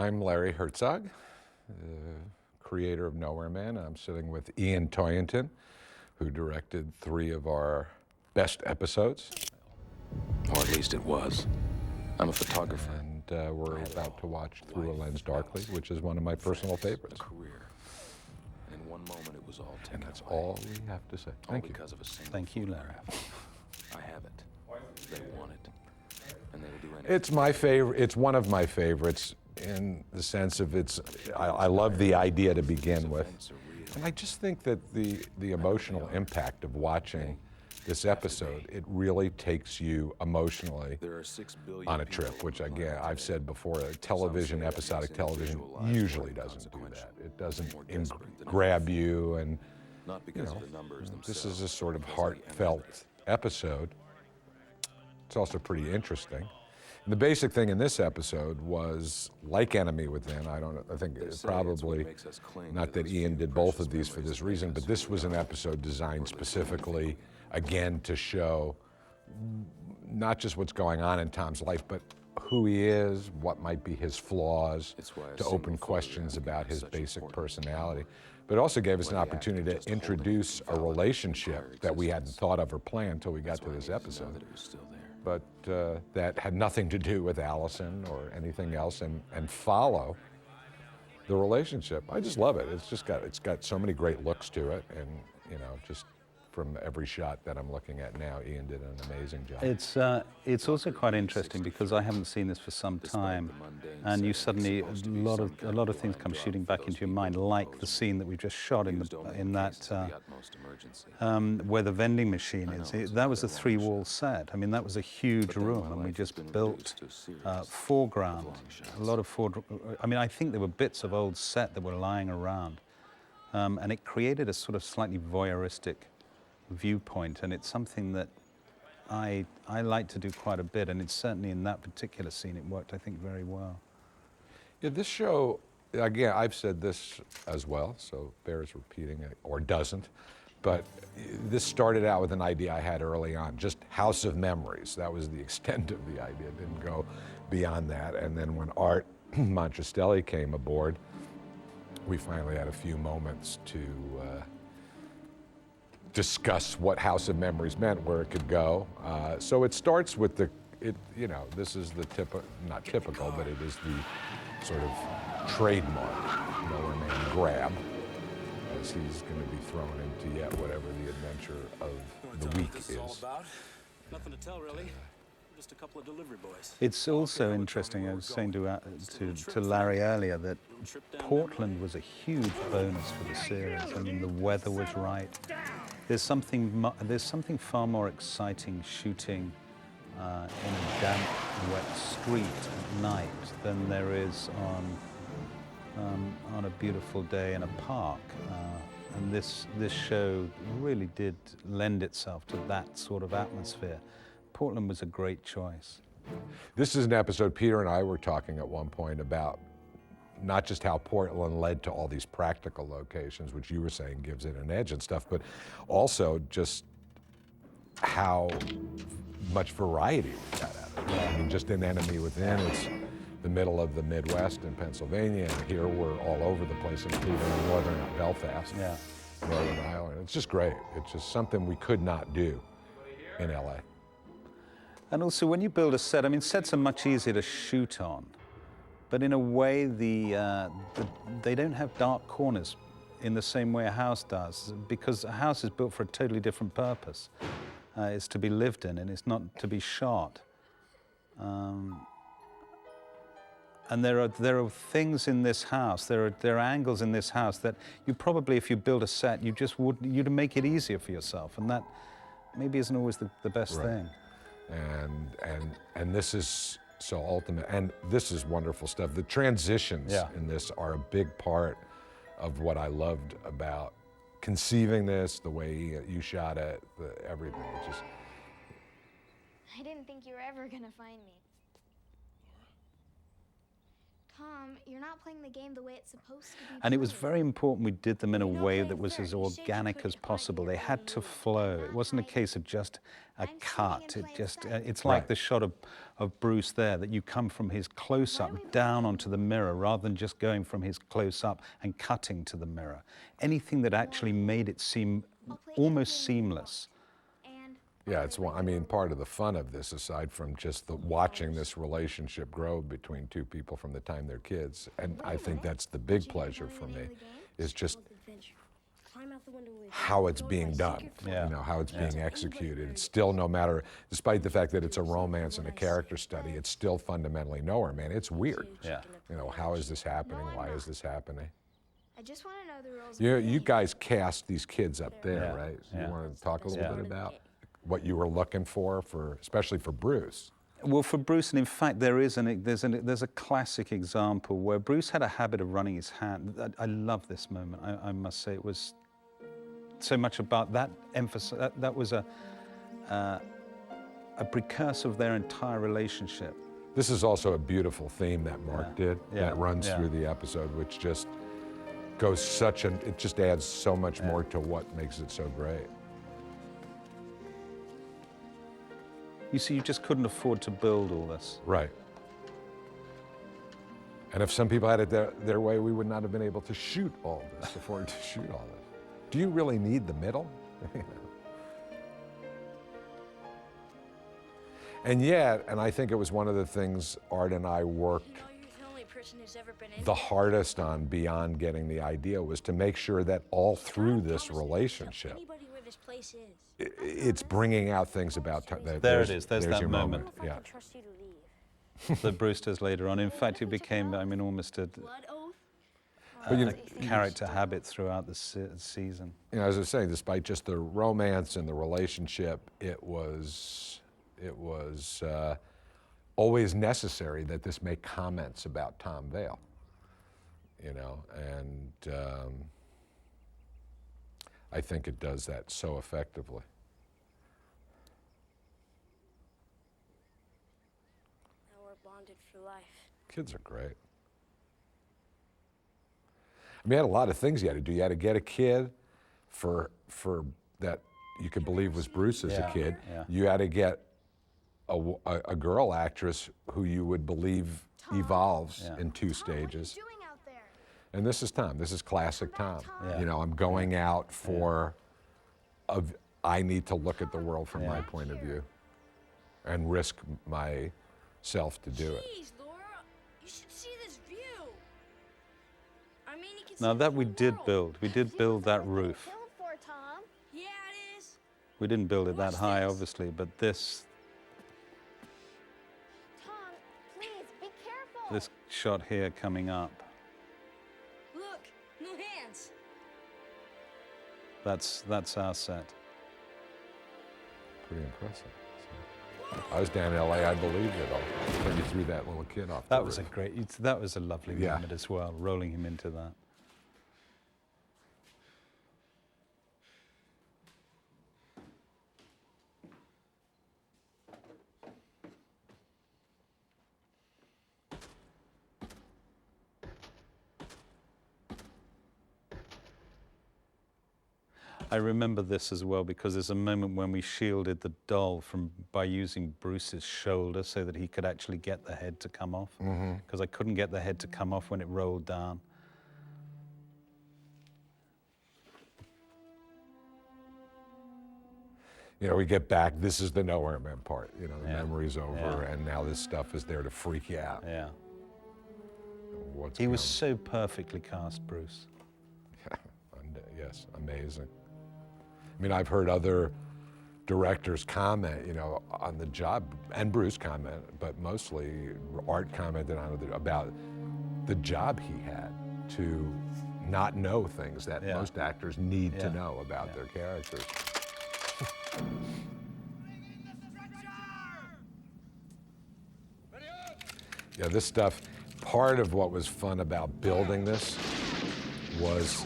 I'm Larry Hertzog, creator of Nowhere Man. I'm sitting with Ian Toyton, who directed 3 of our best episodes. Or at least it was. I'm a photographer. And we're about to watch Through a Lens Darkly, which is one of my personal favorites. Career. In one moment, it was all taken And that's away. all we have to say. Thank you. Because of a single Thank you, Larry. I have it. They want it. And they will do anything. It's my favorite. It's one of my favorites in the sense of I love the idea to begin with. And I just think that the emotional impact of watching this episode, it really takes you emotionally on a trip, which again, I've said before, television, episodic television usually doesn't do that. It doesn't grab you, and you know, this is a sort of heartfelt episode. It's also pretty interesting. And the basic thing in this episode was, like Enemy Within, I think it's probably, not that Ian did both of these for this reason, but this was an episode designed specifically, again, to show not just what's going on in Tom's life, but who he is, what might be his flaws, to open questions about his basic personality. But it also gave us an opportunity to introduce a relationship that we hadn't thought of or planned until we got to this episode. But that had nothing to do with Allison or anything else, and follow the relationship. I just love it. It's got so many great looks to it, and you know, just from every shot that I'm looking at now, Ian did an amazing job. It's also quite interesting because I haven't seen this for some time, and you suddenly a lot of things come shooting back into your mind, like the scene that we just shot in that where the vending machine is. That was a 3-wall set. I mean, that was a huge room, and we just built foreground, a lot of foreground. I mean, I think there were bits of old set that were lying around, and it created a sort of slightly voyeuristic viewpoint, and it's something that I like to do quite a bit, and it's certainly in that particular scene it worked, I think, very well. Yeah, this show, again, I've said this as well, so bears repeating it, or doesn't, but this started out with an idea I had early on, just House of Memories. That was the extent of the idea. It didn't go beyond that. And then when Art Monticelli came aboard, we finally had a few moments to discuss what House of Memories meant, where it could go. So it starts with you know, this is the not typical, but it is the sort of trademark Nowhere Man grab, as he's going to be thrown into yet whatever the adventure of the week is. Nothing to tell, really. Just a couple of delivery boys. It's also interesting, I was saying to Larry earlier, that Portland was a huge bonus for the series. I mean, the weather was right. There's something far more exciting shooting in a damp, wet street at night than there is on a beautiful day in a park. And this show really did lend itself to that sort of atmosphere. Portland was a great choice. This is an episode Peter and I were talking at one point about not just how Portland led to all these practical locations, which you were saying gives it an edge and stuff, but also just how much variety we got out of it. I mean, just in Enemy Within, it's the middle of the Midwest in Pennsylvania, and here we're all over the place, including northern Belfast, Northern Ireland. It's just great. It's just something we could not do in LA. And also, when you build a set, I mean, sets are much easier to shoot on, but in a way, they don't have dark corners in the same way a house does, because a house is built for a totally different purpose. It's to be lived in, and it's not to be shot. And there are things in this house, there are angles in this house that you probably, if you build a set, you'd make it easier for yourself, and that maybe isn't always the best thing. And this is so ultimate, and this is wonderful stuff. The transitions in this are a big part of what I loved about conceiving this, the way you shot it, everything. It's just. I didn't think you were ever gonna find me. Tom, you're not playing the game the way it's supposed to be And it was played. very important we did them in a You're not way playing that was fair. as You said you organic as couldn't hunt possible. your They had own to moves. flow. I'm It not wasn't a hiding. case of just a I'm sitting cut. and It playing just, second. it's like Right. the shot of Bruce there, that you come from his Why close-up don't we play down the onto the mirror rather than just going from his close-up and cutting to the mirror. Anything that actually made it seem I'll play any almost game you seamless. And Yeah, it's one. I mean, part of the fun of this, aside from just the watching this relationship grow between two people from the time they're kids, and I think that's the big pleasure for me, is just how it's being done. Yeah. You know, how it's being executed. It's still, no matter, despite the fact that it's a romance and a character study, it's still fundamentally nowhere, man. It's weird. Yeah. You know, how is this happening? Why is this happening? I just want to know the rules. You guys cast these kids up there, Yeah, right? So yeah. you want to talk a little Yeah. bit about what you were looking for, especially for Bruce? Well, for Bruce, and in fact, there's a classic example where Bruce had a habit of running his hand. I love this moment. I must say, it was so much about that emphasis. That was a precursor of their entire relationship. This is also a beautiful theme that Mark did that runs yeah. through the episode, which just goes it just adds so much more to what makes it so great. You see, you just couldn't afford to build all this. Right. And if some people had it their way, we would not have been able to shoot all this, afford to shoot all this. Do you really need the middle? And yet, and I think it was one of the things Art and I worked the hardest on beyond getting the idea, was to make sure that all through this relationship, it's bringing out things about There it is. There's that your moment. Yeah. That Bruce does later on. In fact, it became, I mean, almost a But you know, character habit throughout the season. you know, as I was saying, despite just the romance and the relationship, it was always necessary that this make comments about Tom Vale. You know, and I think it does that so effectively. Now we're bonded for life. Kids are great. I mean, you had a lot of things you had to do. You had to get a kid for that you could believe was Bruce as a kid. Yeah. You had to get a girl actress who you would believe evolves in 2 stages. What are you doing out there? And this is Tom. This is classic Tom. Yeah. You know, I'm going out for, I need to look at the world from my point of view and risk myself to do it. Jeez, Laura, you should see this view. I mean, you can Now see that the we whole did world. build, we did build that roof. Build for Tom. Yeah, it is. We didn't build it that Watch high, this. obviously, but this Tom, please be careful. this shot here coming up, Look, no hands. that's our set. Pretty impressive. I was down in LA, I believed it all. When you threw that little kid off the That was a roof. great, that was a lovely Yeah. moment as well, rolling him into that. I remember this as well because there's a moment when we shielded the doll by using Bruce's shoulder so that he could actually get the head to come off. Because I couldn't get the head to come off when it rolled down. You know, we get back, this is the nowhere man part. You know, the Yeah. memory's over, Yeah. and now this stuff is there to freak you out. Yeah. What's He was coming. so perfectly cast, Bruce. Yes, amazing. I mean, I've heard other directors comment, you know, on the job, and Bruce comment, but mostly Art commented on it about the job he had to not know things that Yeah. most actors need to Yeah. know about their characters. Yeah, this stuff, part of what was fun about building this was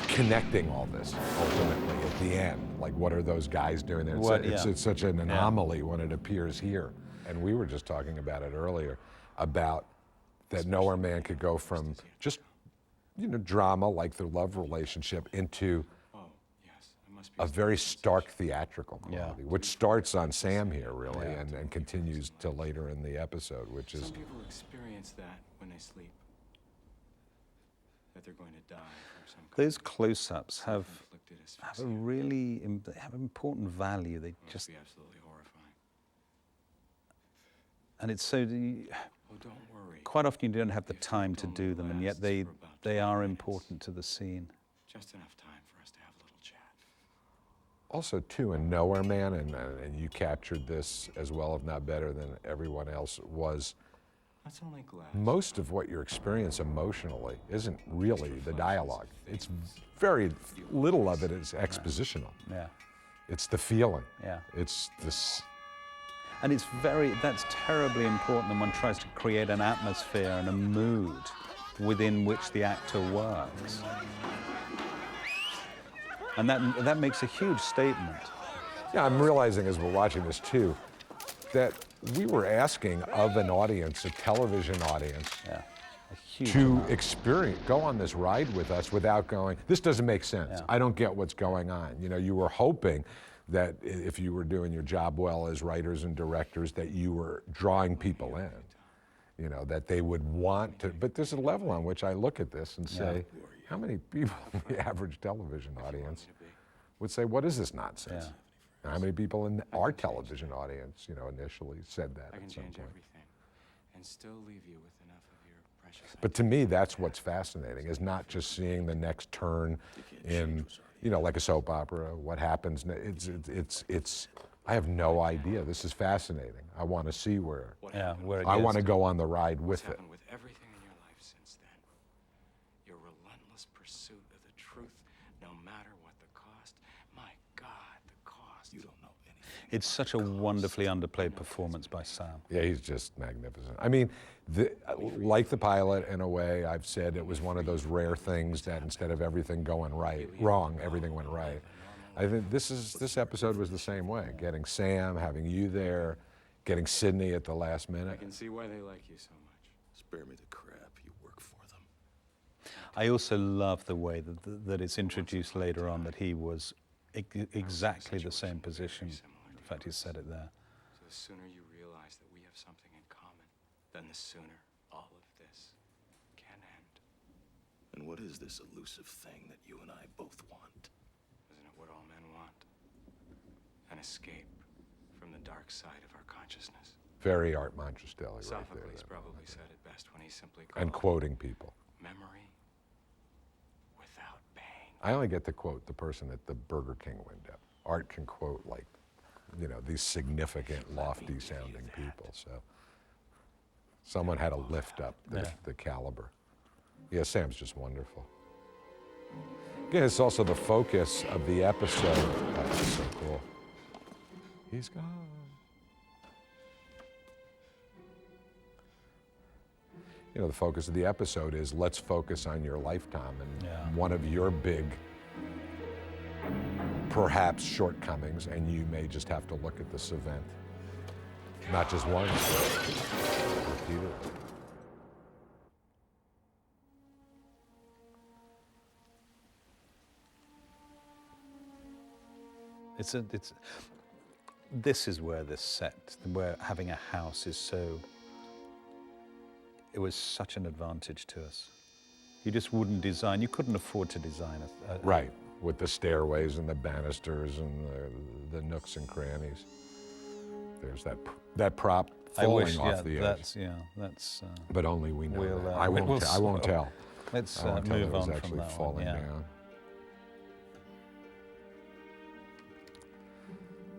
connecting all this ultimately at the end. Like, what are those guys doing there? What- It's yeah. such an anomaly when it appears here. And we were just talking about it earlier. about that Nowhere Man could go from just, drama like the love relationship into a very stark theatrical quality, which starts on Sam here, really, and continues to later in the episode, which is... Some people experience that when they sleep, that they're going to die from some kind Those close-ups have inflicted a asphyxia. really they have important value. They Must just, be absolutely horrifying. and it's so, Oh, don't worry. quite often you don't have the time to do them, and yet they are important to the scene. Just enough time for us to have a little chat. Also, too, in Nowhere Man, and you captured this as well, if not better than everyone else, was That's only glass. most of what you experience emotionally isn't really the dialogue. It's very little of it is expositional. Yeah, It's the feeling. yeah. It's this. And that's terribly important when one tries to create an atmosphere and a mood within which the actor works. And that makes a huge statement. Yeah, I'm realizing as we're watching this too, that we were asking of an audience, a television audience, Yeah, a huge to amount. go on this ride with us without going, this doesn't make sense. Yeah. I don't get what's going on. You were hoping that if you were doing your job well as writers and directors, that you were drawing people in, that they would want to. But there's a level on which I look at this and say, how many people in the average television audience would say, what is this nonsense? Yeah. And how many people in our television audience, initially said that I can at some change point? everything and still leave you with enough of your precious. But to me, that's what's fascinating, is not just seeing the next turn in, like a soap opera, what happens. It's I have no idea. This is fascinating. I want to see where Where I it want to is. go on the ride What's with it. happened with everything in your life since then? Your relentless pursuit of the truth, no matter what the cost. My God, the cost. You don't know anything. It's such a wonderfully underplayed performance by Sam. Yeah, he's just magnificent. I mean, like the pilot, in a way, I've said it was one of those rare things that instead of everything going wrong, everything went right. I think this episode was the same way. Getting Sam, having you there, getting Sydney at the last I minute. can see why they like you so much. Spare me the crap. You work for them. I also love the way that it's introduced later on that he was exactly the same position. In fact, he said it there. So the sooner you realize that we have something in common, then the sooner all of this can end. And what is this elusive thing that you and I both want? Isn't it what all men want? An escape from the dark side of our consciousness. Very Art Monticelli right Sophocles there. probably said it best when he simply called And quoting people. memory without pain. I only get to quote the person at the Burger King window. Art can quote these significant, lofty sounding people. So someone had to lift up the caliber. Yeah, Sam's just wonderful. Again, it's also the focus of the episode. That's so cool. He's gone. The focus of the episode is let's focus on your lifetime and one of your big, perhaps, shortcomings, and you may just have to look at this event. Not just once, but repeatedly. This is where this set, where having a house is so, it was such an advantage to us. You just wouldn't design, you couldn't afford to design a Right, with the stairways and the banisters and the nooks and crannies. There's that prop falling off the edge. That's. But only we know We'll, that. uh, I won't. we'll I won't tell. Let's I won't tell move it was on from actually that falling one. Yeah. down.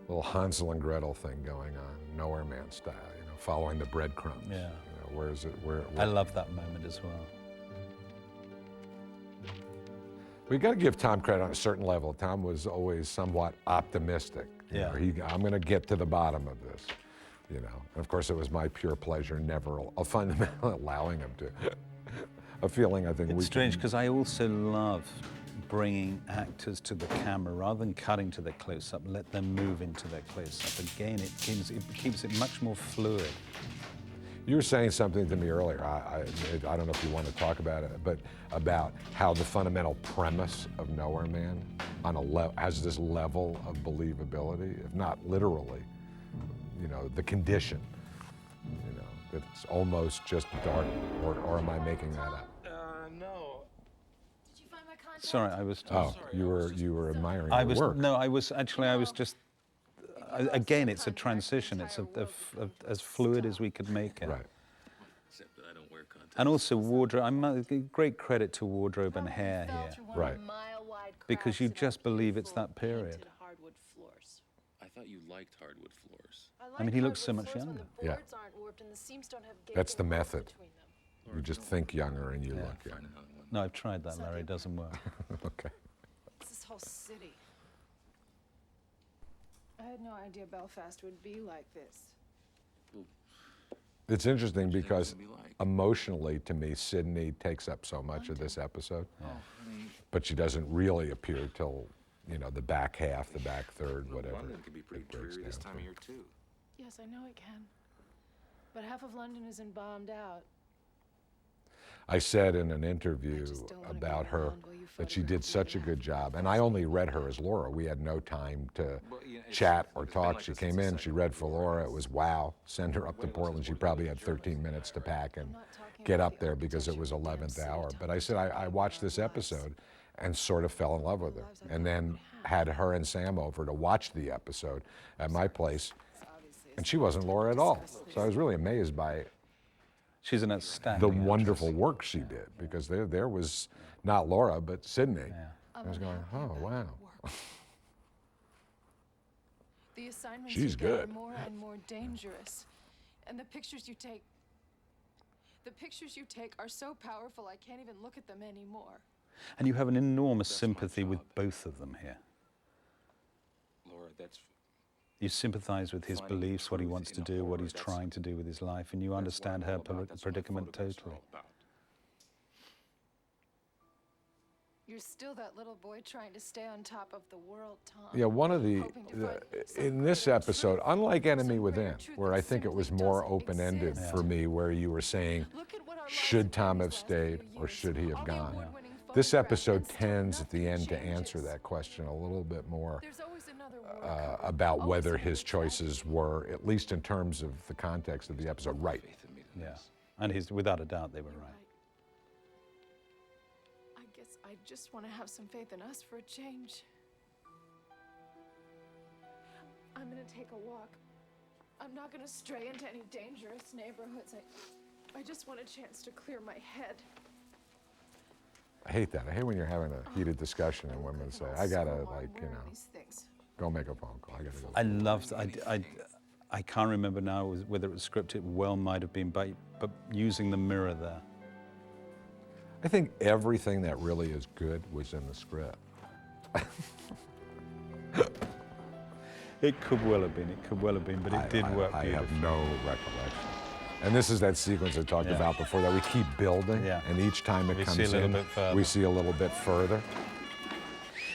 Little Hansel and Gretel thing going on, Nowhere Man style. Following the breadcrumbs. Yeah. Where is it? Where I love that moment as well. We got to give Tom credit on a certain level. Tom was always somewhat optimistic. I'm going to get to the bottom of this. And of course, it was my pure pleasure, never fundamentally allowing him to. A feeling I think It's strange because I also love bringing actors to the camera rather than cutting to their close-up. Let them move into their close-up. Again, it keeps it much more fluid. You were saying something to me earlier. I don't know if you want to talk about it, but about how the fundamental premise of Nowhere Man has this level of believability, if not literally, you know, the condition, you know, that's almost just dark, or am I making that up? No. Did you find my contact? Sorry, I was. Oh, you were admiring I your was work. no, I was actually. I was just. Again, it's a transition. It's as fluid as we could make it. Right. Except that I don't wear contacts. And also wardrobe. I'm great credit to wardrobe and hair Fell here, through one of Right. the mile-wide because you cracks in our just believe it's beautiful that period. painted hardwood floors. I thought you liked hardwood floors. I mean, he looks so much younger. Yeah. Boards aren't warped and the seams don't have That's the gaping holes method. between them. You just think younger and you look Find younger. another one. No, I've tried that, Larry. It doesn't work. Okay. It's this whole city. I had no idea Belfast would be like this. It's interesting because gonna be like? emotionally, to me, Sydney takes up so much of this episode, but she doesn't really appear till, you know, the back half, the back third, whatever. London can be pretty it breaks dreary this down time of to. year too. Yes, I know it can. But half of London isn't bombed out. I said in an interview just don't wanna go about her around while you that she photograph did me such a and good job, and I only read her as Laura. We had no time to Well, yeah, it's- chat or it's been talk. like She this came since the in, she second read for World War. Laura. It was wow. Send her up to Portland. She probably had 13 minutes to pack and not talking get about up the there because it architecture was of the damn 11th city, hour. Tom. But I said I watched this episode and sort of fell in love with her, and then had her and Sam over to watch the episode at my place, and she wasn't Laura at all. So I was really amazed by She's an outstanding the actress. wonderful work she did, because there was not Laura but Sydney. I was going, oh wow. The assignments She's you get are good. more and more dangerous. And the pictures you take are so powerful I can't even look at them anymore. And you have an enormous sympathy with both of them here. Laura, that's You sympathize with his finding beliefs, what he truth wants to in do, what horror. he's That's- trying to do with his life, and you understand her predicament totally. You're still that little boy trying to stay on top of the world, Tom. Yeah, one of the, Hoping to find some in this greater episode, truth, unlike Enemy some greater Within, truth where that I think it was simply more doesn't open-ended exist. for me, where you were saying, Look at what our lives should Tom been have these last stayed few or years. should he All have the gone? award-winning This photographs, episode and still tends at the nothing end to answer changes. that question a little bit more There's always another war coming, about always whether another his choices tragedy. were, at least in terms of the context of the episode, right. faith in me than Yeah, this. and he's without a doubt they were You're right. I guess I just want to have some faith in us for a change. I'm gonna take a walk. I'm not gonna stray into any dangerous neighborhoods. I just want a chance to clear my head. I hate that. I hate when you're having a heated discussion and women say, I gotta, like, you know, These things. go make a phone call. I gotta go. I loved. I can't remember now whether it was scripted. Well, might have been, but using the mirror there. I think everything that really is good was in the script. It could well have been. It could well have been, but it did work I beautifully. have no recollection. And this is that sequence I talked Yeah. about before, that we keep building, Yeah. and each time it We comes see a little in, bit further. we see a little bit further.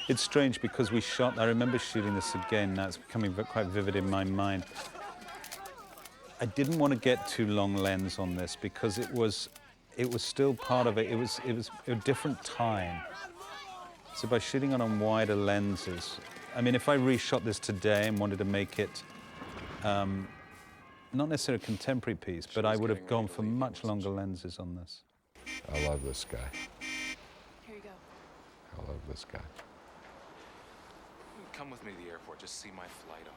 It's strange because we shot. I remember shooting this again. Now it's becoming quite vivid in my mind. I didn't want to get too long lens on this because it was still part of it. It was a different time. So by shooting it on wider lenses, I mean, if I reshot this today and wanted to make it not necessarily a contemporary piece, but I would have gone for much longer lenses on this. I love this guy. Here you go. I love this guy. Come with me to the airport. Just see my flight off.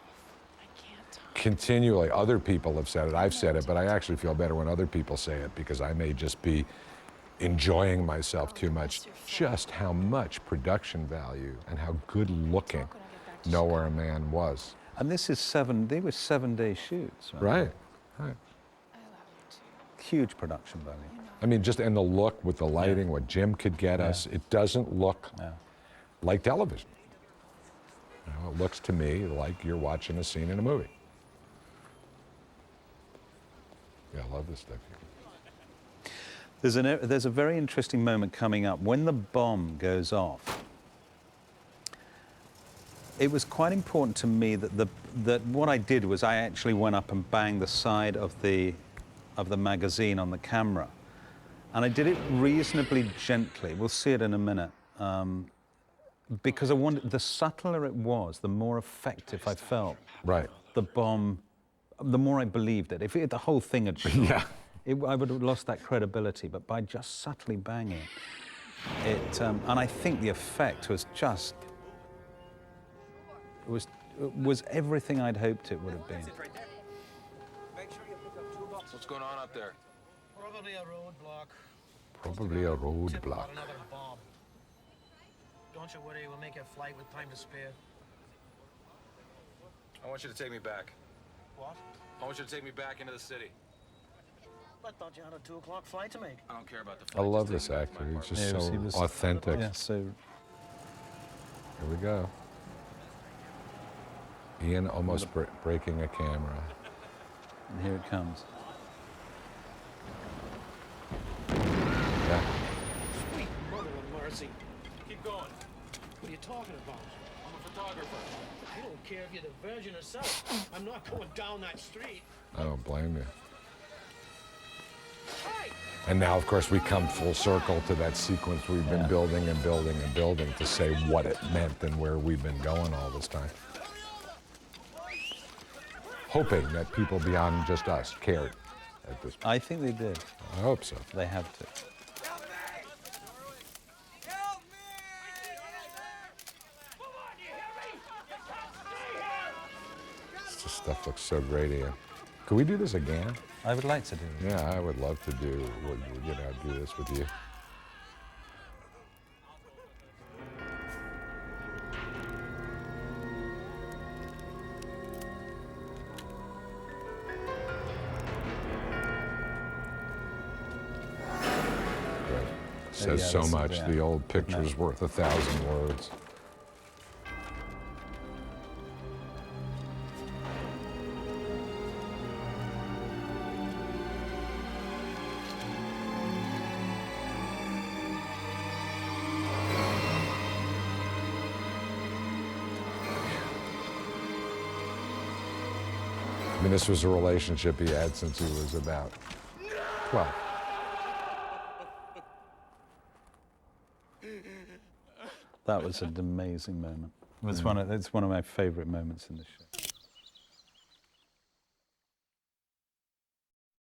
I can't, Tom. Continually, other people have said it. I've said it, but I actually feel better when other people say it, because I may just be enjoying myself too much. Just how much production value and how good looking Nowhere Man was. And this is they were 7-day shoots. Right. I allow you to. Huge production value. I mean, just in the look with the lighting, what Jim could get us, it doesn't look like television. You know, it looks to me like you're watching a scene in a movie. Yeah, I love this stuff. There's a very interesting moment coming up. When the bomb goes off, it was quite important to me that what I did was I actually went up and banged the side of the of the magazine on the camera. And I did it reasonably gently. We'll see it in a minute. Because I wanted, the subtler it was, the more effective I felt. Right. The bomb, the more I believed it. If the whole thing had shot, I would have lost that credibility. But by just subtly banging it, and I think the effect was just, was everything I'd hoped it would have been. What's going on out there? Probably a roadblock. Probably a roadblock. Another bomb. Don't you worry, we'll make a flight with time to spare. I want you to take me back. What? I want you to take me back into the city. I thought you had a 2 o'clock flight to make. I don't care about the I flight. love Just this take me back to actor. my He's just apartment. he was- so authentic. Yeah, so Here we go. Ian almost breaking a camera. and here it comes. Yeah. Sweet mother of mercy. Keep going. What are you talking about? I'm a photographer. I don't care if you're the Virgin herself. I'm not going down that street. I don't blame you. Hey! And now, of course, we come full circle to that sequence we've been building and building and building to say what it meant and where we've been going all this time. Hoping that people beyond just us cared at this point. I think they did. I hope so. They have to. This stuff looks so great, Ian. Could we do this again? I would like to do it. Yeah, I would love to do this with you. Great. Says yeah, so this is- much. yeah. The old picture's worth 1,000 words. I mean, this was a relationship he had since he was about 12. That was an amazing moment. It's one of my favorite moments in the show.